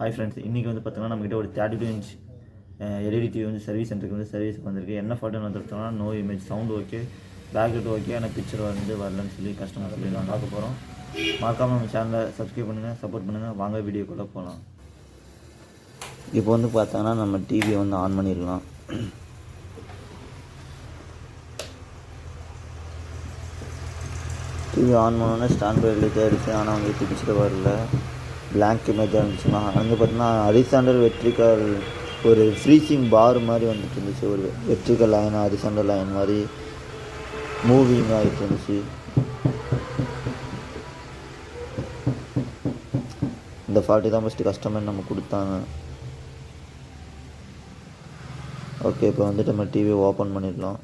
Hi friends, இன்றைக்கி வந்து பார்த்தோன்னா நம்மகிட்ட ஒரு 32 இன்ச் எல்இடி டிவி வந்து சர்வீஸ் சென்டருக்கு வந்து சர்வீஸுக்கு வந்திருக்கு. என்ன ஃபால்ட்டுன்னு வந்துருச்சோன்னா, no image, sound okay, background okay, ஆனால் பிக்சர் வந்து வரலன்னு சொல்லி கஸ்டமர் சொல்லி நான் பார்க்க போகிறோம். மறக்காமல் நம்ம சேனலை சப்ஸ்கிரைப் பண்ணுங்கள், சப்போர்ட் பண்ணுங்கள். வாங்க வீடியோக்குள்ளே போகலாம். இப்போ வந்து பார்த்தோன்னா நம்ம டிவியை வந்து ஆன் பண்ணிடலாம். டிவி ஆன் பண்ணோன்னே ஸ்டாண்ட் பை ரிலீஸ் ஆகிடுச்சு. ஆனால் வந்து பிக்சர் வரல, பிளாங்க் இமேஜாக இருந்துச்சுன்னா வந்து பார்த்தீங்கன்னா ஹரிசாண்டல் வெர்டிகல் ஒரு ஃப்ரீசிங் பார் மாதிரி வந்துட்டு இருந்துச்சு. ஒரு வெர்டிகல் லைன், ஹரிசாண்டல் லைன் மாதிரி மூவிங் ஆகிட்டு இருந்துச்சு. இந்த ஃபால்ட்டு தான் ஃபஸ்ட்டு கஸ்டமர் நம்ம கொடுத்தாங்க. ஓகே, இப்போ வந்துட்டு நம்ம டிவியை ஓப்பன் பண்ணிடலாம்.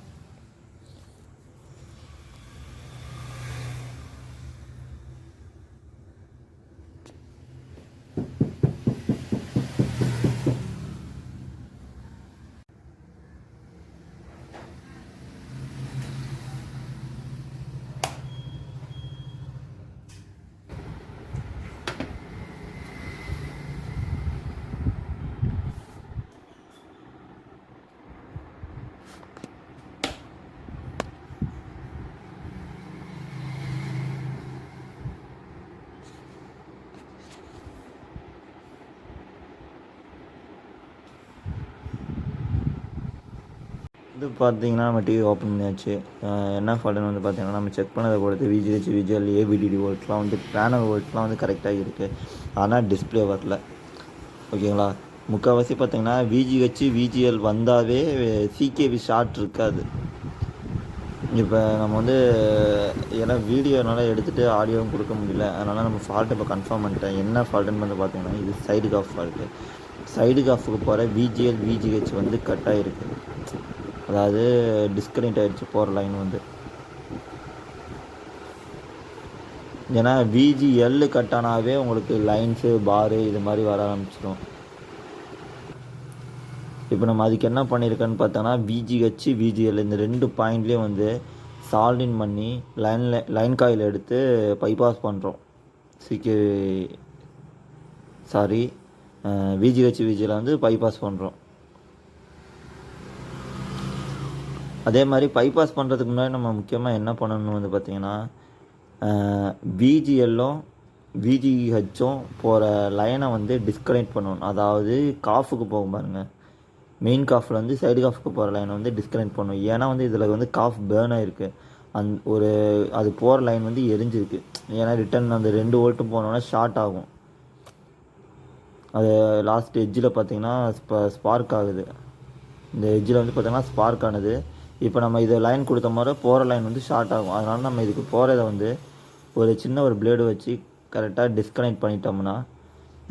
இது பார்த்தீங்கன்னா நம்ம டிவி ஓப்பன் பண்ணியாச்சு. என்ன ஃபால்ட்டுன்னு வந்து பார்த்தீங்கன்னா, நம்ம செக் பண்ணதை பொறுத்து விஜிஹெச், விஜுவல், ஏபிடிடி வோல்ட்ஸ்லாம் வந்து பேனல் வோல்ட்ஸ்லாம் வந்து கரெக்டாக இருக்குது. ஆனால் டிஸ்பிளே வரல. ஓகேங்களா, முக்கால்வாசி பார்த்தீங்கன்னா விஜிஹெச், விஜிஎல் வந்தாவே சிகேவி ஷார்ட் இருக்காது. இப்போ நம்ம வந்து ஏன்னா வீடியோனால எடுத்துகிட்டு ஆடியோவும் கொடுக்க முடியல. அதனால் நம்ம ஃபால்ட்டு இப்போ கன்ஃபார்ம் பண்ணிட்டேன். என்ன ஃபால்ட்டுன்னு வந்து பார்த்தீங்கன்னா, இது சைடு காஃப் ஃபால்ட்டு. சைடு காஃபுக்கு போகிற விஜிஎல், விஜிஹெச் வந்து கட் ஆகிருக்கு. அதாவது டிஸ்கனெக்ட் ஆகிடுச்சு போகிற லைன் வந்து. ஏன்னா விஜிஎல் கட் ஆனாவே உங்களுக்கு லைன்ஸு, பாரு இது மாதிரி வர ஆரம்பிச்சிடும். இப்போ நம்ம அதுக்கு என்ன பண்ணியிருக்கோன்னு பார்த்தோன்னா, விஜிஹெச், விஜிஎல் இந்த 2 பாயிண்ட்லேயும் வந்து சால்டின் பண்ணி லைன் காயில் எடுத்து பைபாஸ் பண்ணுறோம். விஜிஹெச், விஜிஎல் வந்து பைபாஸ் பண்ணுறோம். அதே மாதிரி பைபாஸ் பண்ணுறதுக்கு முன்னாடி நம்ம முக்கியமாக என்ன பண்ணணும்னு வந்து பார்த்திங்கன்னா, விஜிஎல்லும் விஜிஹெச்சும் போகிற லைனை வந்து டிஸ்கனெக்ட் பண்ணணும். அதாவது காஃபுக்கு போகும் பாருங்கள், மெயின் காஃபில் வந்து சைடு காஃபுக்கு போகிற லைனை வந்து டிஸ்கனெக்ட் பண்ணணும். ஏன்னா வந்து இதில் வந்து காஃப் பேர்ன் ஆகிருக்கு. அது போகிற லைன் வந்து எரிஞ்சிருக்கு. ஏன்னா ரிட்டன் அந்த 2 வோல்ட்டும் போனோன்னா ஷார்ட் ஆகும். அது லாஸ்ட் எட்ஜில் பார்த்திங்கன்னா ஸ்பார்க் ஆகுது. இந்த எட்ஜில் வந்து பார்த்திங்கன்னா ஸ்பார்க் ஆனது. இப்போ நம்ம இதை லைன் கொடுத்த மாதிரி போகிற லைன் வந்து ஷார்ட் ஆகும். அதனால் நம்ம இதுக்கு போகிறத வந்து ஒரு சின்ன ஒரு பிளேடு வச்சு கரெக்டாக டிஸ்கனெக்ட் பண்ணிட்டோம்னா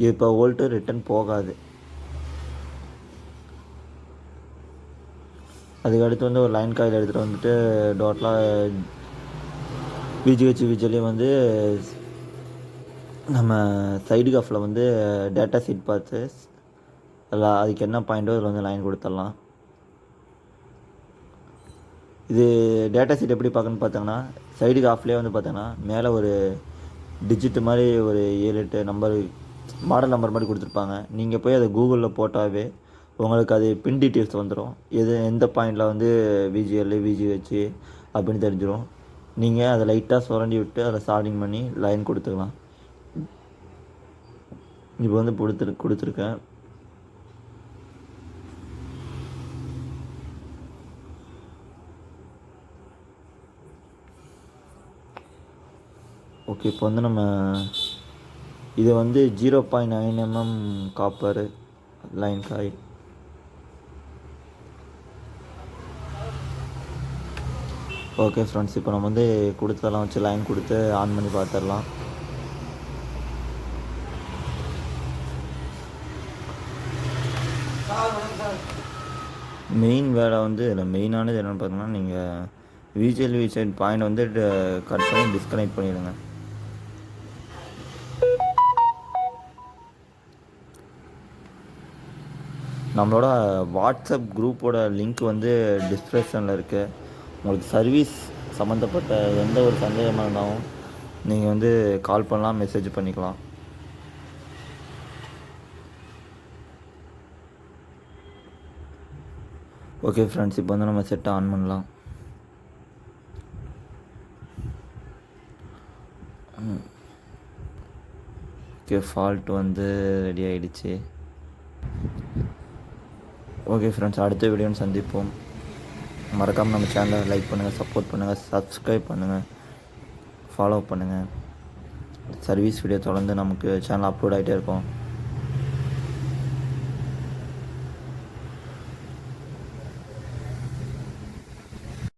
இப்போ வோல்ட்டு ரிட்டன் போகாது. அதுக்கடுத்து வந்து ஒரு லைன் காயில் எடுத்துகிட்டு வந்துட்டு டோட்டலாக விஜிஹெச், விஜிஎல்லையும் வந்து நம்ம சைடு காஃபில் வந்து டேட்டா ஷீட் பார்த்து அதுக்கு என்ன பாயிண்ட்டோ அதில் வந்து லைன் கொடுத்துடலாம். இது டேட்டா ஷீட் எப்படி பார்க்கணுன்னு பார்த்தோங்கன்னா, சைடுக்கு ஆஃப்லேயே வந்து பார்த்தோன்னா மேலே ஒரு டிஜிட் மாதிரி ஒரு 7-8 நம்பர், மாடல் நம்பர் மாதிரி கொடுத்துருப்பாங்க. நீங்கள் போய் அதை கூகுளில் போட்டாவே உங்களுக்கு அது பின் டீட்டெயில்ஸ் வந்துடும். எந்த பாயிண்டில் வந்து விஜிஎல், விஜிஹெச் அப்படின்னு தெரிஞ்சிடும். நீங்கள் அதை லைட்டாக சுரண்டி விட்டு அதை சால்டிங் பண்ணி லைன் கொடுத்துக்கலாம். இப்போ வந்து கொடுத்துருக்கேன். ஓகே, இப்போ வந்து நம்ம இது வந்து 0.9 mm copper line coil. Okay friends, இப்போ நம்ம வந்து கொடுத்ததெல்லாம் வச்சு லைன் கொடுத்து ஆன் பண்ணி பார்த்துடலாம். மெயின் வேலை வந்து இதில் மெயினானது என்னென்னு பார்த்தோம்னா, நீங்கள் விஜிஎல், விஜிஹெச் பாயிண்ட் வந்து கட் பண்ணி டிஸ்கனெக்ட் பண்ணிடுங்க. நம்மளோட வாட்ஸ்அப் குரூப்போட லிங்க் வந்து டிஸ்கிரிப்ஷனில் இருக்குது. உங்களுக்கு சர்வீஸ் சம்மந்தப்பட்ட எந்த ஒரு சந்தேகமாக இருந்தாலும் நீங்கள் வந்து கால் பண்ணலாம், மெசேஜ் பண்ணிக்கலாம். ஓகே ஃப்ரெண்ட்ஸ், இப்போ வந்து நம்ம செட்டை ஆன் பண்ணலாம். ஓகே, ஃபால்ட் வந்து ரெடி ஆகிடுச்சு. ஓகே ஃப்ரெண்ட்ஸ், அடுத்த வீடியோன்னு சந்திப்போம். மறக்காமல் நம்ம சேனலை லைக் பண்ணுங்கள், சப்போர்ட் பண்ணுங்கள், சப்ஸ்கிரைப் பண்ணுங்கள், ஃபாலோ பண்ணுங்கள். சர்வீஸ் வீடியோ தொடர்ந்து நமக்கு சேனல் அப்லோட் ஆகிட்டே இருக்கும்.